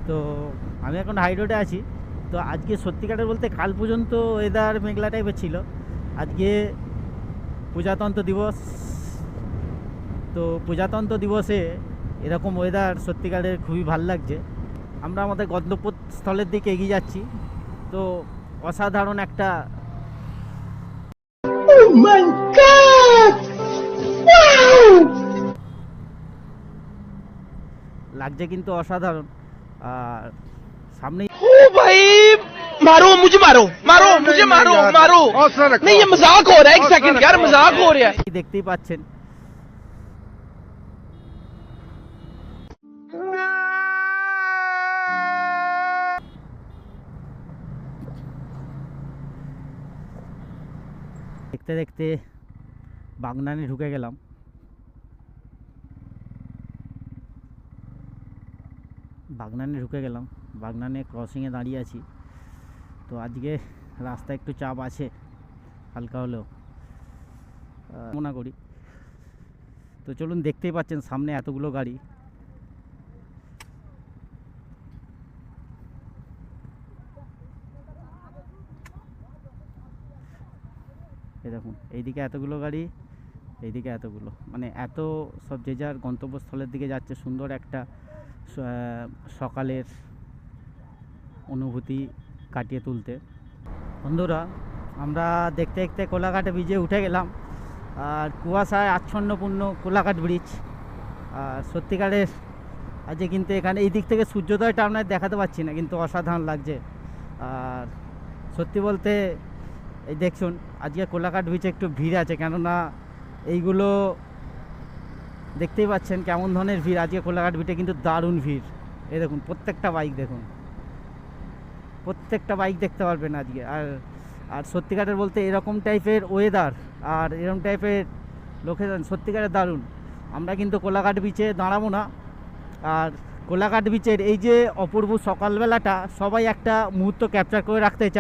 তো আমি এখন হাই রোডে আছি। তো আজকে সত্যিকারের বলতে কাল পর্যন্ত ওয়েদার মেঘলা টাইপের ছিল। আজকে প্রজাতন্ত্র দিবস, তো প্রজাতন্ত্র দিবসে এরকম ওয়েদার সত্যিকারের খুবই ভালো লাগছে। আমরা আমাদের গন্তব্যস্থলের দিকে এগিয়ে যাচ্ছি। তো অসাধারণ একটা লাগছে, কিন্তু অসাধারণ। আর সামনে ओ भाई मारो मुझे, मारो मारो मुझे, मारो मारो। नहीं ये मजाक हो रहा है, एक सेकंड यार, मजाक हो रहा है। দেখতেই পাচ্ছেন দেখতে দেখতে বাগনানে ঢুকে গেলাম। বাগনানে ক্রসিংয়ে দাঁড়িয়ে আছি। তো আজকে রাস্তায় একটু চাপ আছে হালকা হলেও, মনে করি। তো চলুন, দেখতেই পাচ্ছেন সামনে এতগুলো গাড়ি। এই দেখুন, এইদিকে এতগুলো গাড়ি, এইদিকে এতগুলো, মানে এত সব যে যার গন্তব্যস্থলের দিকে যাচ্ছে। সুন্দর একটা সকালের অনুভূতি কাটিয়ে তুলতে। বন্ধুরা, আমরা দেখতে দেখতে কোলাঘাট ব্রিজে উঠে গেলাম। আর কুয়াশায় আচ্ছন্নপূর্ণ কোলাঘাট ব্রিজ। আর সত্যিকারের আজকে কিন্তু এখানে এই দিক থেকে সূর্যোদয়টা আপনার দেখাতে পাচ্ছি না, কিন্তু অসাধারণ লাগছে। আর সত্যি বলতে এই দেখুন, আজকে কোলাঘাট ব্রিজে একটু ভিড় আছে, কেননা এইগুলো দেখতেই পাচ্ছেন কেমন ধরনের ভিড়। আজকে কোলাঘাট ব্রিজে কিন্তু দারুণ ভিড়। এই দেখুন, প্রত্যেকটা বাইক দেখুন, প্রত্যেকটা বাইক দেখতে পারবেন আজকে। আর সত্যিকারের বলতে এরকম টাইপের ওয়েদার আর এরকম টাইপের লোকেশন সত্যিকারের দারুণ। আমরা কিন্তু কোলাঘাট বিচে দাঁড়াবো না। আর কোলাঘাট বিচের এই যে অপূর্ব সকালবেলাটা সবাই একটা মুহূর্ত ক্যাপচার করে রাখতে চায়।